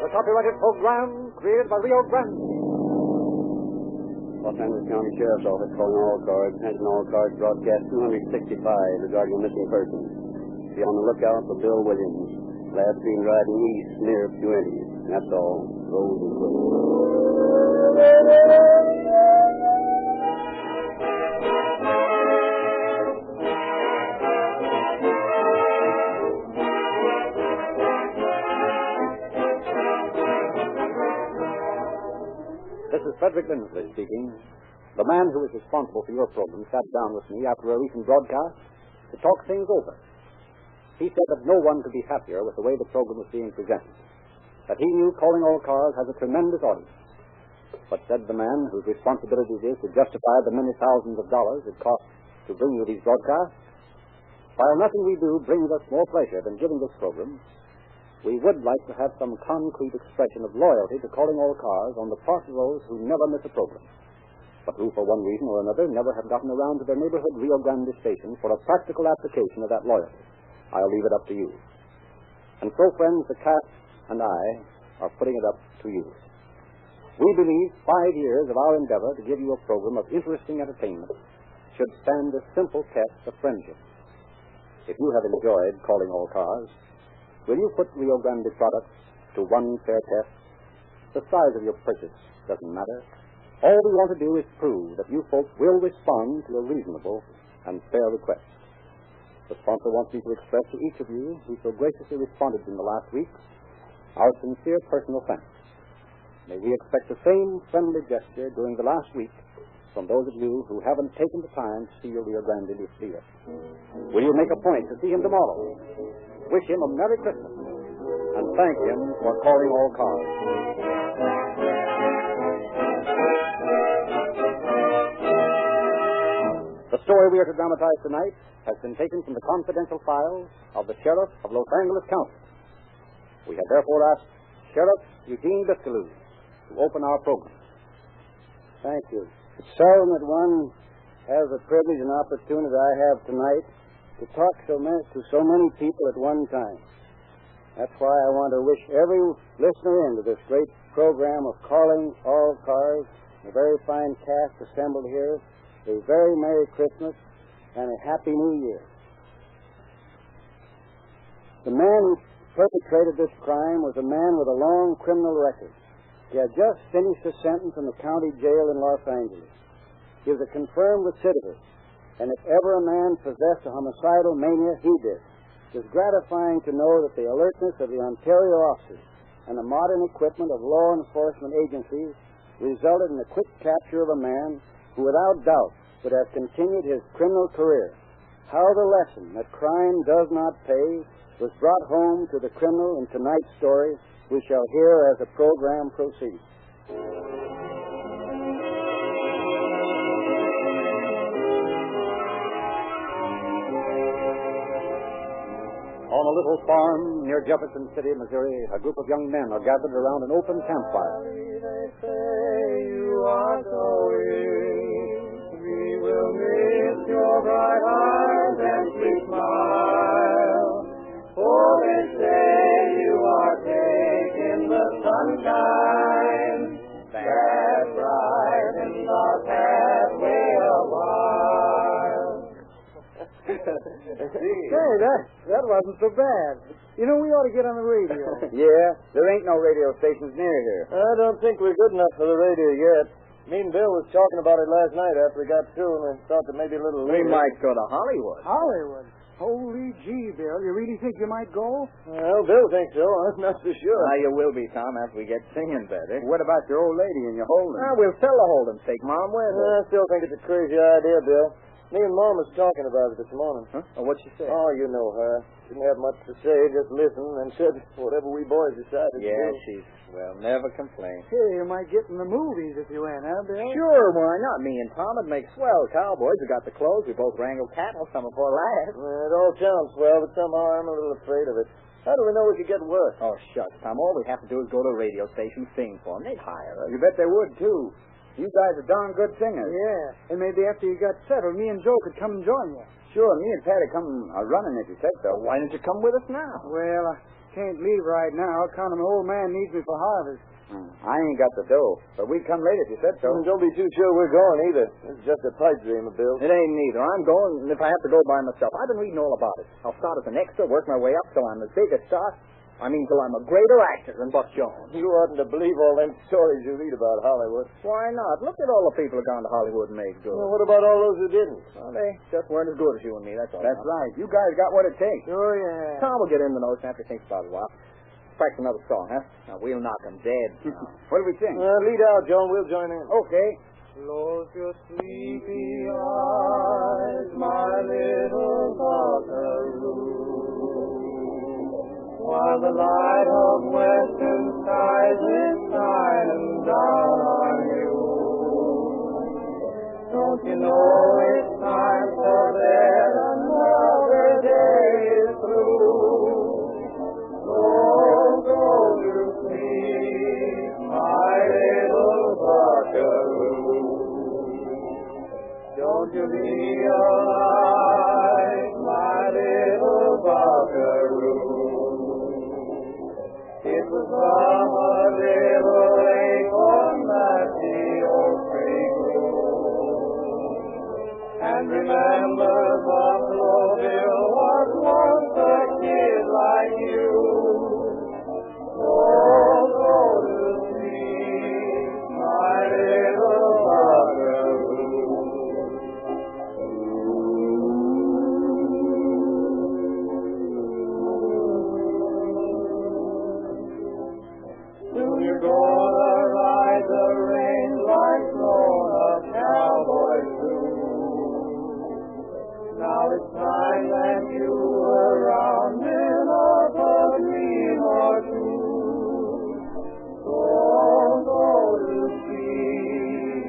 is a copyrighted program created by Rio Grande. Los Angeles County Sheriff's Office calling all cars. Attention all cars. Broadcast 265 regarding a missing person. Be on the lookout for Bill Williams. Last seen riding east near Puente. That's all. Roll and This is Frederick Lindsley speaking. The man who is responsible for your program sat down with me after a recent broadcast to talk things over. He said that no one could be happier with the way the program was being presented, that he knew Calling All Cars has a tremendous audience. But, said the man whose responsibility it is to justify the many thousands of dollars it costs to bring you these broadcasts, while nothing we do brings us more pleasure than giving this program, we would like to have some concrete expression of loyalty to Calling All Cars on the part of those who never miss a program, but who, for one reason or another, never have gotten around to their neighborhood Rio Grande station for a practical application of that loyalty. I'll leave it up to you. And so, friends, the cast and I are putting it up to you. We believe 5 years of our endeavor to give you a program of interesting entertainment should stand the simple test of friendship. If you have enjoyed Calling All Cars, will you put Rio Grande products to one fair test? The size of your purchase doesn't matter. All we want to do is prove that you folks will respond to a reasonable and fair request. The sponsor wants me to express to each of you who so graciously responded in the last week our sincere personal thanks. May we expect the same friendly gesture during the last week from those of you who haven't taken the time to see your Rio Grande theater. Will you make a point to see him tomorrow? Wish him a Merry Christmas and thank him for Calling All Cars. The story we are to dramatize tonight has been taken from the confidential files of the Sheriff of Los Angeles County. We have therefore asked Sheriff Eugene Biscaloo to open our program. Thank you. It's seldom that one has the privilege and opportunity I have tonight to talk to so many people at one time. That's why I want to wish every listener into this great program of Calling All Cars, the very fine cast assembled here, a very Merry Christmas and a Happy New Year. The man who perpetrated this crime was a man with a long criminal record. He had just finished a sentence in the county jail in Los Angeles. He was a confirmed recidivist, and if ever a man possessed a homicidal mania, he did. It was gratifying to know that the alertness of the Ontario officers and the modern equipment of law enforcement agencies resulted in the quick capture of a man who, without doubt, would have continued his criminal career. How the lesson that crime does not pay was brought home to the criminal in tonight's story we shall hear as the program proceeds. On a little farm near Jefferson City, Missouri, a group of young men are gathered around an open campfire. They say you are going. We will miss your bright eyes and sweet smile. For they say you are taking the sunshine that brightens our pathway a while. Say, that wasn't so bad. You know, we ought to get on the radio. Yeah, there ain't no radio stations near here. I don't think we're good enough for the radio yet. Me and Bill was talking about it last night after we got through, and I thought that maybe a little We later. might go to Hollywood. Hollywood? Holy gee, Bill. You really think you might go? Well, Bill thinks so. I'm not so sure. You will be, Tom, after we get singing better. What about your old lady and your Holden? We'll sell the Holden. Take Mom with us. I still think it's a crazy idea, Bill. Me and Mom was talking about it this morning. Huh? Oh, what'd she say? Oh, you know her. Didn't have much to say, just listen, and said whatever we boys decided to do. She's, never complain. Hey, you might get in the movies if you went, huh, Bill? Sure, why not? Me and Tom would make swell cowboys. We got the clothes. We both wrangle cattle, summer for laughs. It all sounds swell, but somehow I'm a little afraid of it. How do we know we could get work? Oh, shucks, Tom. All we have to do is go to a radio station, sing for them. They'd hire us. You bet they would, too. You guys are darn good singers. Yeah, and maybe after you got settled, me and Joe could come and join you. Sure, me and Patty come running if you said so. Why didn't you come with us now? Well, Can't leave right now. Account of my old man needs me for harvest. I ain't got the dough, but we'd come later if you said so. Don't be too sure we're going either. This is just a pipe dream of Bill's. It ain't neither. I'm going, and if I have to go by myself, I've been reading all about it. I'll start as an extra, work my way up till I'm as big a star. I mean, till I'm a greater actor than Buck Jones. You oughtn't to believe all them stories you read about Hollywood. Why not? Look at all the people who gone to Hollywood and made good. Well, what about all those who didn't? Well, they just weren't as good as you and me, that's all. That's right. You guys got what it takes. Oh, yeah. Tom will get in the notion after he thinks about it a while. Practice another song, huh? Now, we'll knock 'em dead. What do we sing? Lead out, Joan. We'll join in. Okay. Close your sleepy eyes, my little buckaroo, while the light of western skies is shining down on you. Don't you know it's time for bed, another day is through. Go to sleep, my little buckaroo. Don't you realize, my little buckaroo, it was from a little acorn that the old tree grew. And remember, Buffalo Bill was once a kid like you. Oh, go to sleep, my little buckaroo. Soon you're gonna ride the range like grown-up cowboys do. Now it's time that you were rounding up a dream or two. Go to sleep,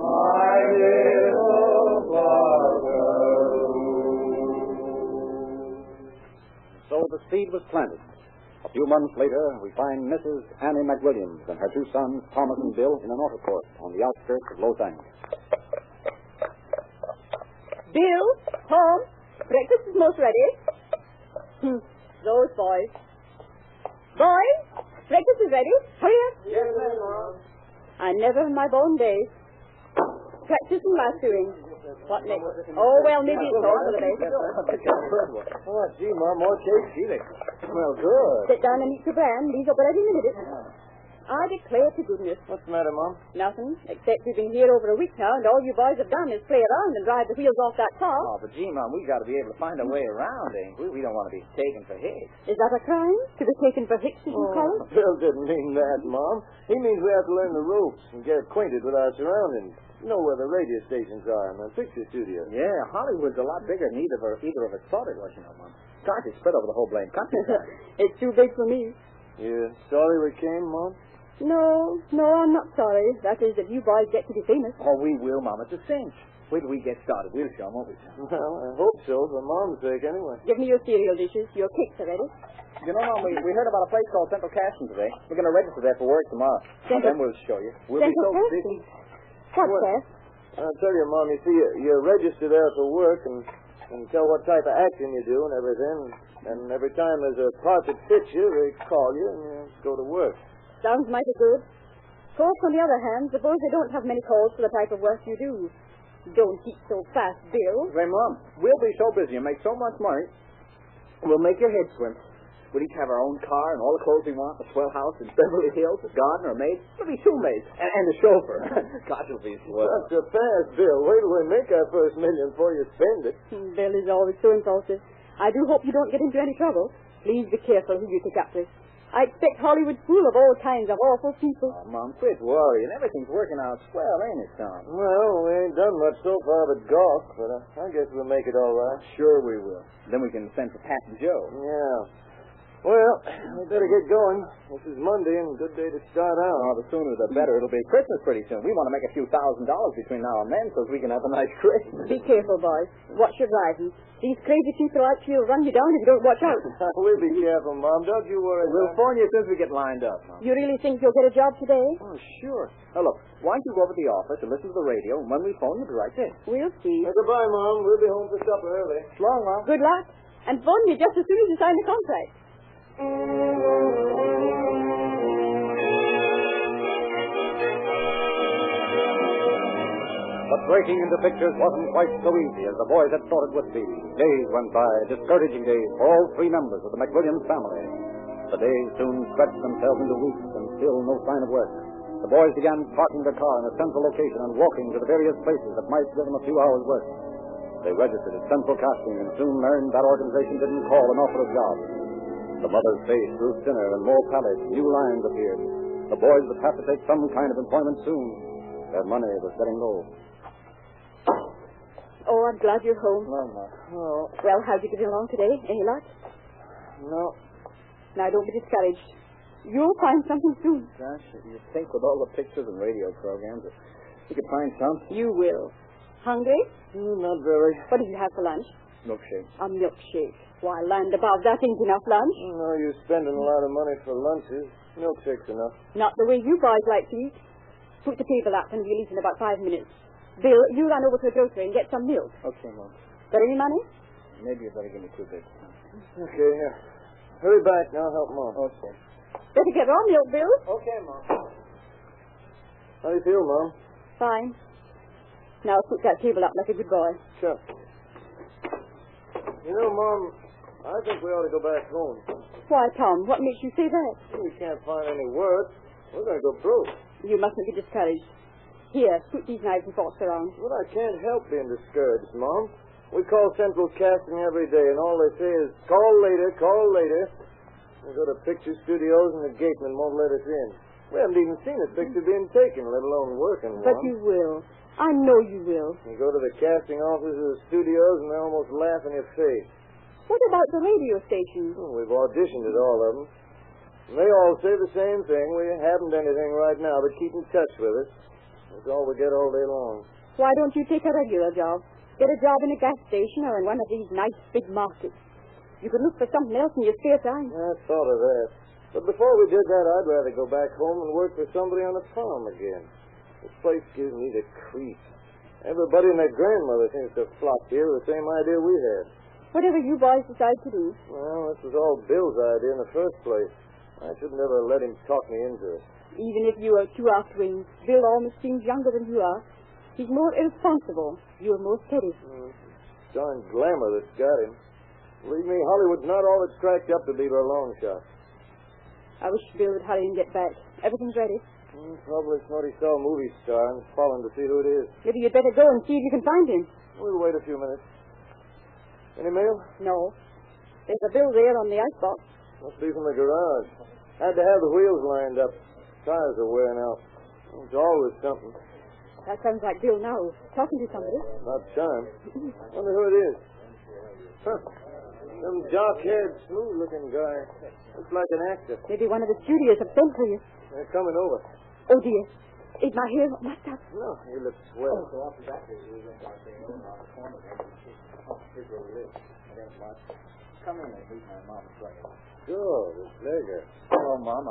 my little buckaroo. So the seed was planted. A few months later, we find Mrs. Annie McWilliams and her two sons, Thomas and Bill, in an auto court on the outskirts of Los Angeles. Bill, Tom, breakfast is most ready. Those boys. Boys, breakfast is ready. Hurry up. Yes, ma'am. I never in my born days. Practicing mastering. What next? Oh, well, maybe it's all for the best. Oh, gee, Mom, more cake. Gee, they smell good. Sit down and eat your bran. These up every minute. I declare to goodness. What's the matter, Mom? Nothing, except we've been here over a week now, and all you boys have done is play around and drive the wheels off that car. Oh, but gee, Mom, we got to be able to find a way around, ain't we? We don't want to be taken for hicks. Is that a crime? To be taken for hicks, as you call it? Bill didn't mean that, Mom. He means we have to learn the ropes and get acquainted with our surroundings. Know where the radio stations are and the picture studios. Yeah, Hollywood's a lot bigger than either of us thought it was, you know, Mom. Gosh, it's spread over the whole blame country. It's too big for me. You sorry we came, Mom? No, I'm not sorry. That is, if you boys get to be famous. Oh, we will, Mom. It's a cinch. Wait till we get started. We'll show 'em, won't we? Well, I hope so, for Mom's sake, anyway. Give me your cereal dishes. Your cakes are ready. You know, Mom, we heard about a place called Central Casting today. We're going to register there for work tomorrow. Central- Then we'll show you. We'll be so Central busy. What's that? I'll tell you, Mom, you see, you register there for work and tell what type of acting you do and everything. And every time there's a part that fits you, they call you and you go to work. Sounds mighty good. Of course, on the other hand, suppose they don't have many calls for the type of work you do. Don't eat so fast, Bill. Say, Mom, we'll be so busy and make so much money, we'll make your head swim. We'll each have our own car and all the clothes we want, a swell house in Beverly Hills, a gardener, a maid. There'll be 2 maids, and a chauffeur. Gosh, it'll be swell. Not so fast, Bill. Wait till we make our first million before you spend it. Bill is always so impulsive. I do hope you don't get into any trouble. Please be careful who you pick up with. I expect Hollywood's full of all kinds of awful people. Oh, Mom, quit worrying. Everything's working out swell, ain't it, Tom? Well, we ain't done much so far but golf, but I guess we'll make it all right. Sure we will. Then we can send for Pat and Joe. Yeah. Well, we better get going. This is Monday and a good day to start out. Oh, the sooner the better. It'll be Christmas pretty soon. We want to make a few $1,000 between now and then so we can have a nice Christmas. Be careful, boys. Watch your driving. These crazy people out here will run you down if you don't watch out. We'll be careful, Mom. Don't you worry. We'll phone you as soon as we get lined up, Mom. You really think you'll get a job today? Oh, sure. Now, look, why don't you go over to the office and listen to the radio, and when we phone, you'll be right there. We'll see. Goodbye, Mom. We'll be home for supper early. So long, Mom. Good luck. And phone me just as soon as you sign the contract. But breaking into pictures wasn't quite so easy as the boys had thought it would be. Days went by, discouraging days for all three members of the McWilliams family. The days soon stretched themselves into weeks, and still no sign of work. The boys began parking their car in a central location and walking to the various places that might give them a few hours' work. They registered at Central Casting and soon learned that organization didn't call and offer a job. The mother's face grew thinner and more pallid. New lines appeared. The boys would have to take some kind of employment soon. Their money was getting low. Oh, I'm glad you're home. No, Ma. Oh, Well, how'd you get along today? Any luck? no. Now, don't be discouraged. You'll find something soon. Gosh, you'd think with all the pictures and radio programs that you could find some. You will. Hungry? Not very. What did you have for lunch? Milkshake. A milkshake. Why, land above, that ain't enough lunch. No, you're spending a lot of money for lunches. Milkshake's enough. Not the way you boys like to eat. Put the table up and we'll eat in about 5 minutes. Bill, you run over to the grocery and get some milk. Okay, Mom. Got any money? Maybe you better give me 2 bits. Okay, here. Hurry back now. Help Mom. Okay. Better get our milk, Bill. Okay, Mom. How do you feel, Mom? Fine. Now put that table up like a good boy. Sure. You know, Mom, I think we ought to go back home. Why, Tom, what makes you say that? We can't find any work. We're going to go broke. You mustn't be discouraged. Here, put these knives and forks around. But I can't help being discouraged, Mom. We call Central Casting every day, and all they say is, call later, call later. We go to picture studios, and the gateman won't let us in. We haven't even seen a picture being taken, let alone working But one. you will. I know you will. You go to the casting offices of the studios, and they almost laugh in your face. What about the radio station? Well, we've auditioned at all of them. And they all say the same thing. We haven't anything right now, but keep in touch with us. That's all we get all day long. Why don't you take a regular job? Get a job in a gas station or in one of these nice big markets. You could look for something else in your spare time. I thought of that. But before we did that, I'd rather go back home and work for somebody on a farm again. This place gives me the creep. Everybody and their grandmother seems to flock here with the same idea we had. Whatever you boys decide to do. Well, this was all Bill's idea in the first place. I should never let him talk me into it. Even if you are 2 our twins, Bill almost seems younger than you are. He's more irresponsible. You're more steady. Darn glamour that's got him. Believe me, Hollywood's not all it's cracked up to be by a long shot. I wish Bill would hurry and get back. Everything's ready. Probably thought he saw a movie star and was following to see who it is. Maybe you'd better go and see if you can find him. We'll wait a few minutes. Any mail? No. There's a bill there on the icebox. Must be from the garage. Had to have the wheels lined up. Tires are wearing out. It's always something. That sounds like Bill now, talking to somebody. About time. Wonder who it is. Huh. Some dark-haired, smooth-looking guy. Looks like an actor. Maybe one of the studios have sent for you. They're coming over. Oh, dear. Is my hair messed up? No, he looks swell. Come in and meet my mom. Sure, with pleasure. Oh, Mom,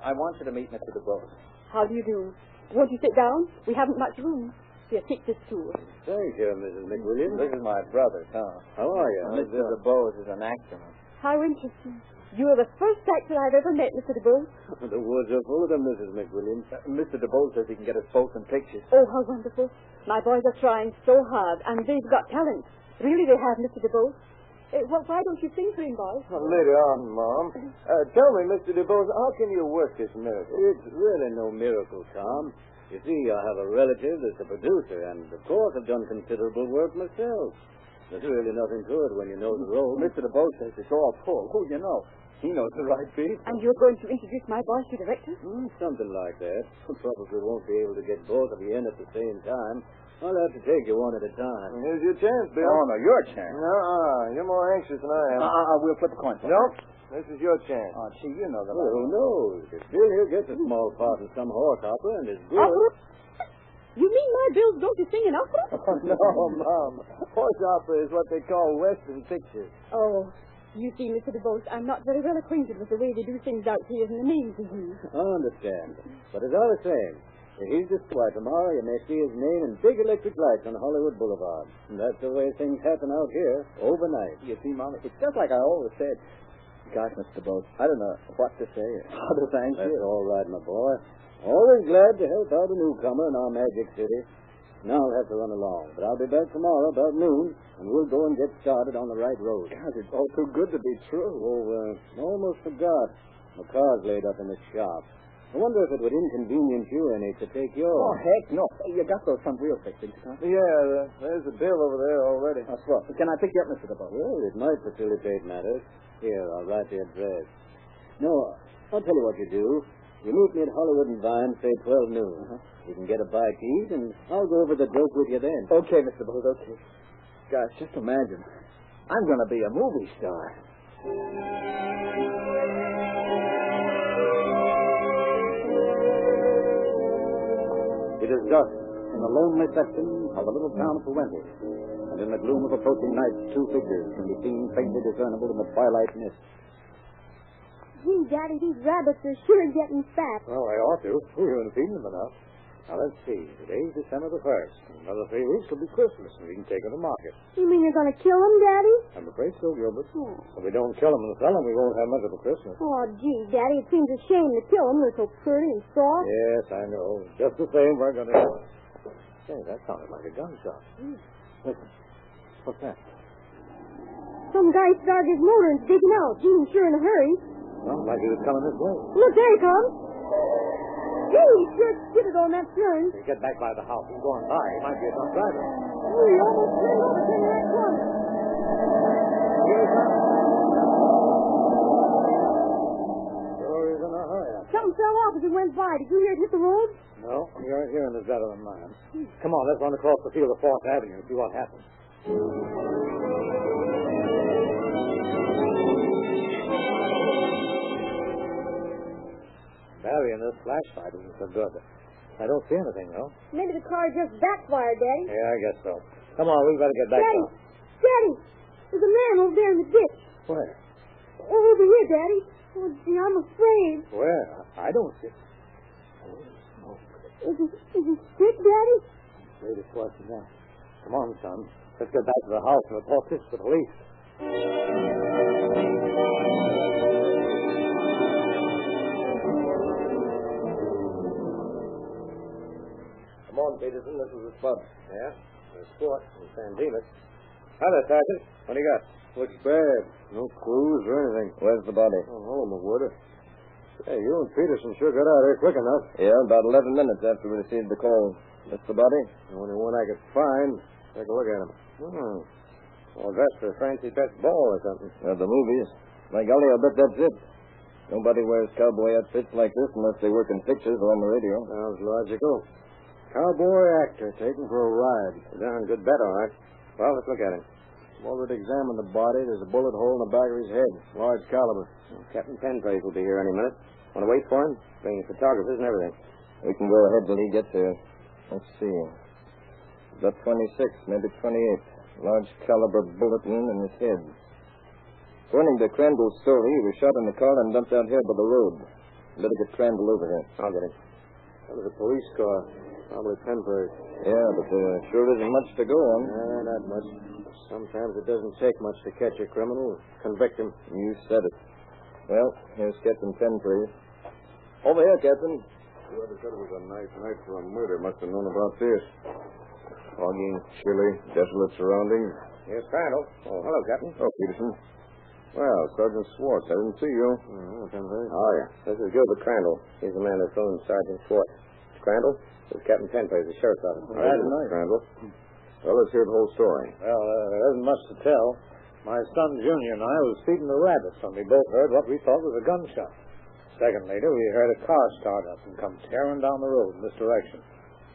I want you to meet Mr. DeBose. How do you do? Won't you sit down? We haven't much room. Here, take this stool. Thank you, Mrs. McWilliams. This is my brother, Tom. How are you? Mr. DeBose is an actor. How interesting. You are the first actor I've ever met, Mr. DeBose. The woods are full of them, Mrs. McWilliams. Mr. DeBose says he can get us both some pictures. Oh, how wonderful. My boys are trying so hard, and they've got talent. Really, they have, Mr. DeBose. Why don't you sing for him, boys? Later on, Mom. Tell me, Mr. DeBose, how can you work this miracle? It's really no miracle, Tom. You see, I have a relative that's a producer, and of course I've done considerable work myself. There's really nothing to it when you know the role. Mr. DeBose says it's all full. Who do you know? He knows the right beat. And you're going to introduce my boys to directors? Something like that. Probably won't be able to get both of you in at the same time. I'll have to take you one at a time. Here's your chance, Bill. Oh, no, your chance. You're more anxious than I am. We'll flip the coin. Nope. This is your chance. Oh, gee, you know that. Well, who knows? If Bill here gets a small part in some horse opera and is good... Opera? You mean my Bill's going to sing an opera? Oh, no, Mom. Horse opera is what they call Western pictures. Oh, you see, Mr. DeBose, I'm not very well acquainted with the way they do things out here in the names of you. I understand. But as I was saying, if he's destroyed tomorrow, you may see his name in big electric lights on Hollywood Boulevard. And that's the way things happen out here, overnight. You see, Mom, it's just like I always said. Gosh, Mr. Boat, I don't know what to say. How to thank you. That's all right, my boy. Always glad to help out a newcomer in our magic city. Now I'll have to run along, but I'll be back tomorrow about noon, and we'll go and get started on the right road. God, it's all too good to be true. Oh, almost forgot. My car's laid up in the shop. I wonder if it would inconvenience you any to take yours. Oh, heck no. You got those front wheels fixed, didn't you, Tom? Yeah, there's a bill over there already. That's right. Can I pick you up, Mr. DeBoe? Well, it might facilitate matters. Here, I'll write the address. No, I'll tell you what you do. You meet me at Hollywood and Vine, say 12 noon. You can get a bite to eat, and I'll go over the dope with you then. Okay, Mr. Boat, okay. Gosh, just imagine. I'm going to be a movie star. It is dusk in the lonely section of the little town of Fuente, and in the gloom of approaching night, two figures can be seen faintly discernible in the twilight mist. Gee, Daddy, these rabbits are sure getting fat. Well, they ought to. We haven't feeding them enough. Now, let's see. Today's December the 1st. In another 3 weeks will be Christmas, and we can take them to market. You mean you're going to kill them, Daddy? I'm afraid so, Gilbert. Oh. If we don't kill them and sell them, we won't have much of a Christmas. Oh, gee, Daddy, it seems a shame to kill them. They're so pretty and soft. Yes, I know. Just the same, we're going to... Say, that sounded like a gunshot. Listen. What's that? Some guy started his motor and digging out. He was sure in a hurry. Well, like he was coming this way. Look, there he comes. Gee, he sure skidded on that turn. You get back by the house. He's going by. He might be a drunk driver. Oh, he almost turned over turning that corner. Here he comes. Sure, he's in a hurry. Something fell off as he went by. Did you hear it hit the road? No, your hearing is better than mine. Come on, let's run across the field of 4th Avenue and see what happens. Battery in this flashlight isn't so good. I don't see anything, though. Maybe the car just backfired, Daddy. Yeah, I guess so. Come on, we've got to get back Daddy! now. Daddy! There's a man over there in the ditch. Where? Over here, Daddy. Oh, gee, I'm afraid. Where? I don't see. Is he sick, Daddy? Afraid it's worse than that. Come on, son. Let's get back to the house and report this to the police. Come on, Peterson. This is the spot. Yeah? There's Sport and San Dimas. Hi there, Sergeant. What do you got? Looks bad. No clues or anything. Where's the body? Oh, hole in the wood. Hey, you and Peterson sure got out here quick enough. Yeah, about 11 minutes after we received the call. That's the body? The only one I could find. Take a look at him. Well, dressed for a fancy dress ball or something. Well, the movies. By golly, I'll bet that's it. Nobody wears cowboy outfits like this unless they work in pictures or on the radio. Sounds logical. Cowboy actor taken for a ride. Darn good bet, all right. Well, let's look at him. Well, we'd examine the body. There's a bullet hole in the back of his head. Large caliber. Captain Penpraise will be here any minute. Want to wait for him? Bringing photographers and everything. We can go ahead till he gets here. Let's see. About 26, maybe 28. Large caliber bullet wound in his head. According to Crandall's story, he was shot in the car and dumped out here by the road. Better get Crandall over here. I'll get him. That was a police car. Probably Penpraise. Yeah, but there sure isn't much to go on. Not much. Sometimes it doesn't take much to catch a criminal. Convict him. You said it. Well, here's Captain Penpraise. Over here, Captain. Whoever said it was a nice night for a murder must have known about this. Foggy, chilly, desolate surroundings. Here's Crandall. Oh, hello, Captain. Oh, Peterson. Well, Sergeant Swartz, I didn't see you. Penpraise. Oh, yeah. This is Gilbert Crandall. He's the man who phoned Sergeant Swartz. Crandall? This is Captain Penpraise, the sheriff's officer. That's nice. Crandall. Well, let's hear the whole story. Well, there isn't much to tell. My son, Junior, and I was feeding the rabbits when we both heard what we thought was a gunshot. A second later, we heard a car start up and come tearing down the road in this direction.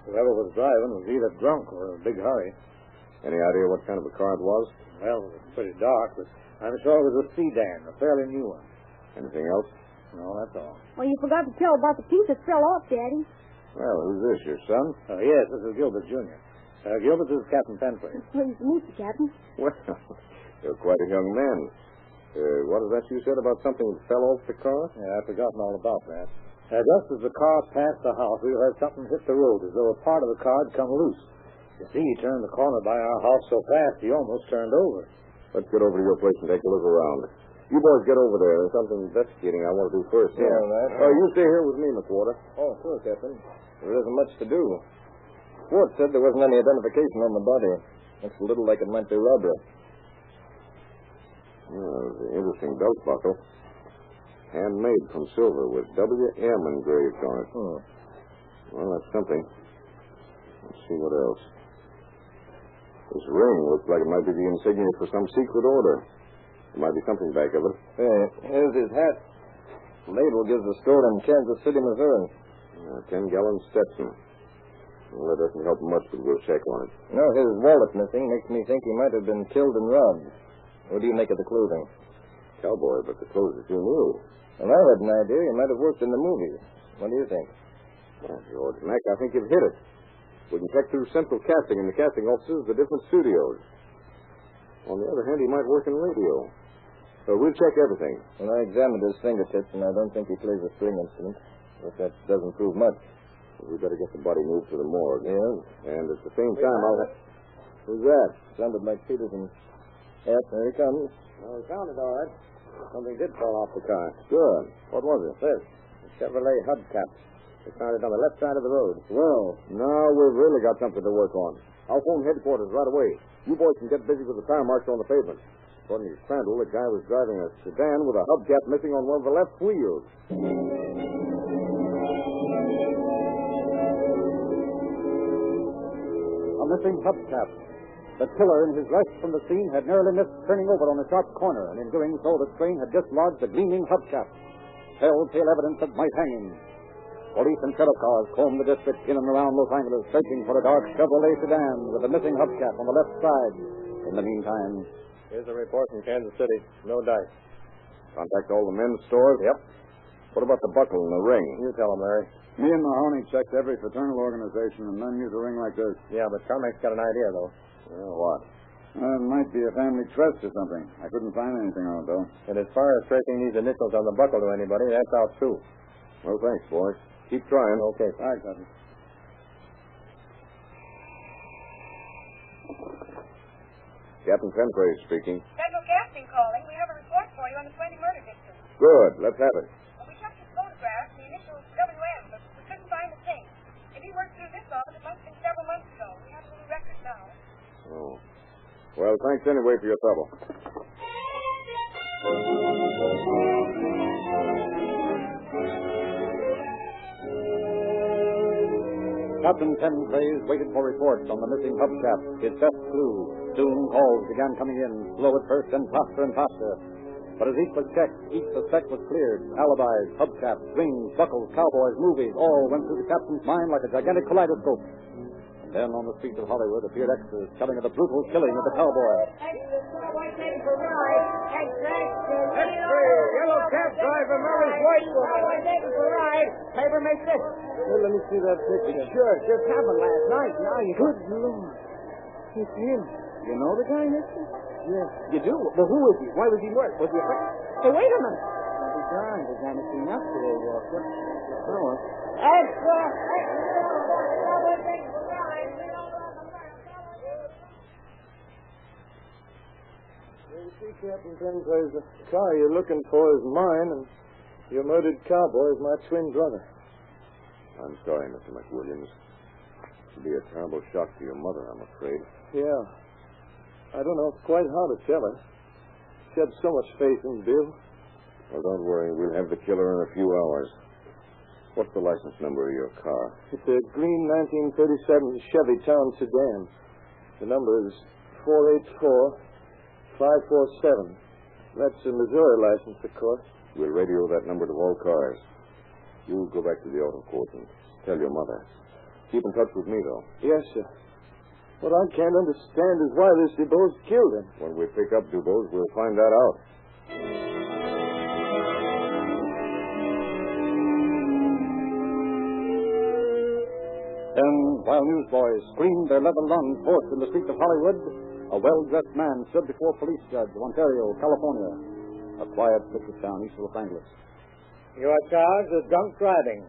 Whoever was driving was either drunk or in a big hurry. Any idea what kind of a car it was? Well, it was pretty dark, but I'm sure it was a sedan, a fairly new one. Anything else? No, that's all. Well, you forgot to tell about the piece that fell off, Daddy. Well, who's this, your son? Oh, yes, this is Gilbert, Jr. Gilbert, this is Captain Penpraise. Pleased to meet you, Captain. Well, you're quite a young man. What is that you said about something that fell off the car? Yeah, I've forgotten all about that. Just as the car passed the house, we heard something hit the road as though a part of the car had come loose. You see, he turned the corner by our house so fast he almost turned over. Let's get over to your place and take a look around. You boys get over there. There's something investigating I want to do first. Yeah, right. You stay here with me, McWhorter. Oh, sure, Captain. There isn't much to do. Ford said there wasn't any identification on the body. Looks a little like it might be robbery. There's an interesting belt buckle. Handmade from silver with W.M. engraved on it. Well, that's something. Let's see what else. This ring looks like it might be the insignia for some secret order. There might be something back of it. Hey, here's his hat. The label gives the store in Kansas City, Missouri. 10-gallon Stetson. Well, that doesn't help much, but we'll check on it. No, his wallet missing makes me think he might have been killed and robbed. What do you make of the clothing? Cowboy, but the clothes are too new. Well, I had an idea he might have worked in the movies. What do you think? Well, George Mac, I think you've hit it. We can check through central casting and the casting offices of the different studios. On the other hand, he might work in radio. So we'll check everything. Well, I examined his fingertips, and I don't think he plays a string instrument. But that doesn't prove much. We better get the body moved to the morgue. Yeah? And at the same time, Who's that? Sounded like Peterson. Yes, there he comes. Well, we found it, all right. Something did fall off the car. Good. What was it? This. A Chevrolet hubcap. They found it on the left side of the road. Well, now we've really got something to work on. I'll phone headquarters right away. You boys can get busy with the tire marks on the pavement. According to Crandall, the guy was driving a sedan with a hubcap missing on one of the left wheels. A missing hubcap. The killer, in his rush from the scene, had narrowly missed turning over on a sharp corner, and in doing so, the train had dislodged a gleaming hubcap. Telltale evidence of night hanging. Police and shuttle cars combed the district in and around Los Angeles, searching for a dark Chevrolet sedan with a missing hubcap on the left side. In the meantime... Here's a report from Kansas City. No dice. Contact all the men's stores? Yep. What about the buckle and the ring? You tell him, Larry. Me and Mahoney checked every fraternal organization, and none use a ring like this. Yeah, but Carmack's got an idea, though. Well, what? It might be a family trust or something. I couldn't find anything on it, though. And as far as tracing these initials on the buckle to anybody, that's out, too. Well, thanks, boys. Keep trying. Okay. All right, Captain. Captain Pentrace speaking. Central Casting calling. We have a report for you on the Twain murder victim. Good. Let's have it. Well, we checked his photograph, the initials WM, but we couldn't find the thing. If he worked through this office, it must have been several months ago. We have a little record now. Oh. Well, thanks anyway for your trouble. Captain Pentrace waited for reports on the missing hubcap, his best clue. Soon calls began coming in, slow at first and faster. But as each was checked, each suspect was cleared. Alibis, hubcaps, rings, buckles, cowboys, movies, all went through the captain's mind like a gigantic kaleidoscope. And then on the streets of Hollywood appeared extras telling of the brutal killing of the cowboy. Yellow cab driver marries white woman. Paper makes this. Well, let me see that picture. Sure, it just happened last night. Now you Good Lord. It's him. You know the guy, mister? Yes. You do? Well, who is he? Why was he work? Was he a friend? Hey, wait a minute. The guy was on the scene yesterday, Walker. Oh, Extra. you see, Captain Pentrace, the car you're looking for is mine, and your murdered cowboy is my twin brother. I'm sorry, Mr. McWilliams. It'll be a terrible shock to your mother, I'm afraid. Yeah. I don't know quite how to tell her. She had so much faith in Bill. Well, don't worry. We'll have the killer in a few hours. What's the license number of your car? It's a green 1937 Chevy Town sedan. The number is 484-547. That's a Missouri license, of course. We'll radio that number to all cars. You go back to the auto court and tell your mother. Keep in touch with me, though. Yes, sir. What I can't understand is why this DuBose killed him. When we pick up DuBose, we'll find that out. Then, while newsboys screamed their level lungs forth in the streets of Hollywood, a well-dressed man stood before a police judge of Ontario, California, a quiet business town east of Los Angeles. You are charged with drunk driving.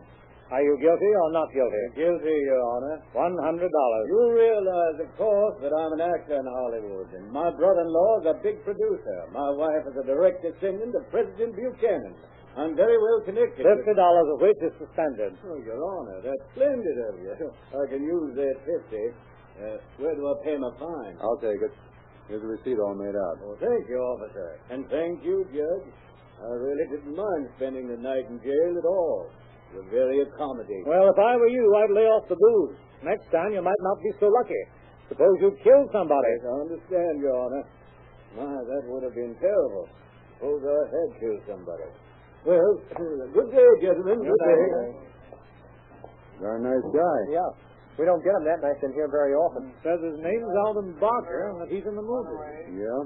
Are you guilty or not guilty? Guilty, Your Honor. $100. You realize, of course, that I'm an actor in Hollywood, and my brother-in-law is a big producer. My wife is a direct descendant of President Buchanan. I'm very well connected. $50 of which is suspended. Oh, Your Honor, that's splendid of you. I can use that 50. Where do I pay my fine? I'll take it. Here's a receipt all made out. Oh, thank you, officer. And thank you, Judge. I really didn't mind spending the night in jail at all. You're very accommodating. Well, if I were you, I'd lay off the booze. Next time you might not be so lucky. Suppose you'd killed somebody. Yes, I understand, Your Honor. My, that would have been terrible. Suppose I had killed somebody. Well, good day, gentlemen. Good day. Very nice guy. Yeah. We don't get him that nice in here very often. Says his name's Alden Barker, and that he's in the movie. Yeah?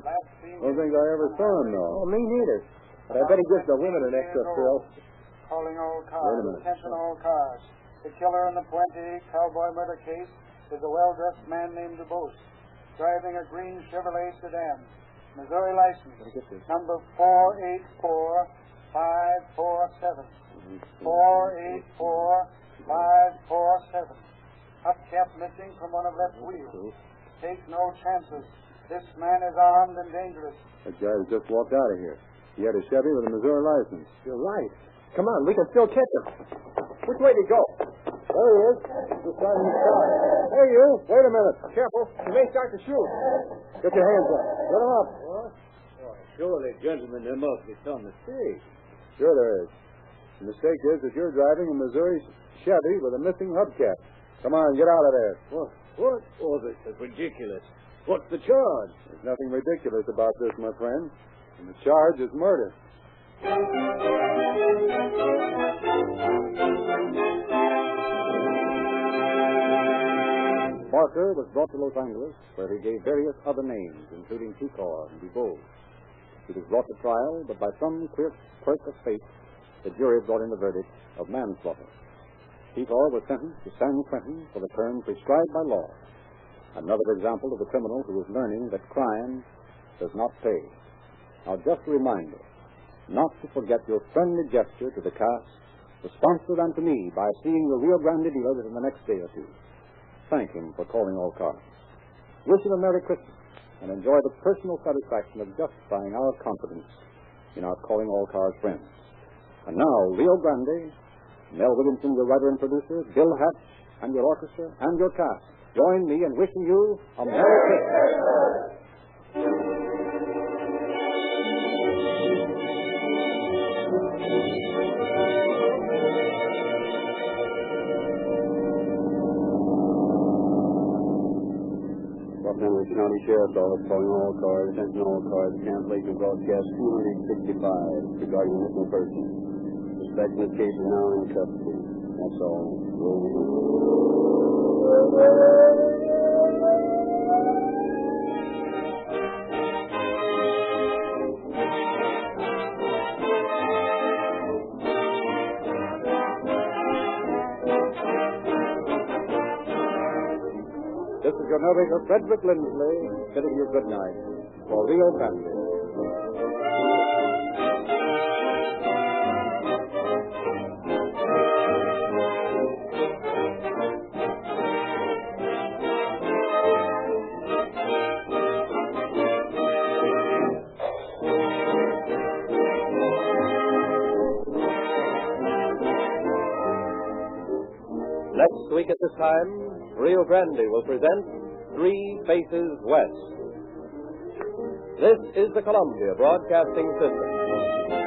Don't think I ever saw him, though. Oh, me neither. But I bet he gives the women an extra thrill. Calling all Wait a cars. minute. Attention all cars. The killer in the Puente cowboy murder case is a well-dressed man named DuBose, driving a green Chevrolet sedan. Missouri license. Number 484547. 484547. Hubcap missing from one of left wheel. Take no chances. This man is armed and dangerous. That guy just walked out of here. He had a Chevy with a Missouri license. You're right. Come on, we can still catch him. Which way did he go? There he is. Just driving his car. Hey, you. Wait a minute. Careful. He may start to shoot. Get your hands up. Get him up. What? Oh, surely, gentlemen, there must be some mistake. Sure there is. The mistake is that you're driving a Missouri Chevy with a missing hubcap. Come on, get out of there. What? Oh, this is ridiculous. What's the charge? There's nothing ridiculous about this, my friend. And the charge is murder. Barker was brought to Los Angeles, where he gave various other names, including Pecor and DuBose. He was brought to trial, but by some quirk of fate, the jury brought in the verdict of manslaughter. Pecor was sentenced to San Quentin for the term prescribed by law. Another example of a criminal who is learning that crime does not pay. Now, just a reminder not to forget your friendly gesture to the cast, the sponsor, and to me by seeing the Rio Grande dealer within the next day or two. Thank him for calling all cars. Wish him a Merry Christmas and enjoy the personal satisfaction of justifying our confidence in our calling all cars friends. And now, Rio Grande, Mel Williamson, your writer and producer, Bill Hatch, and your orchestra, and your cast, join me in wishing you a Merry Christmas. Los Angeles County Sheriff's Office calling all cars, attention all cars, cancellation broadcast 265 regarding a missing person. Suspect in this case is now in custody. That's all. This is your narrator, Frederick Lindsley, bidding you good night for Rio Grande. Next week at this time, Rio Grande will present Three Faces West. This is the Columbia Broadcasting System.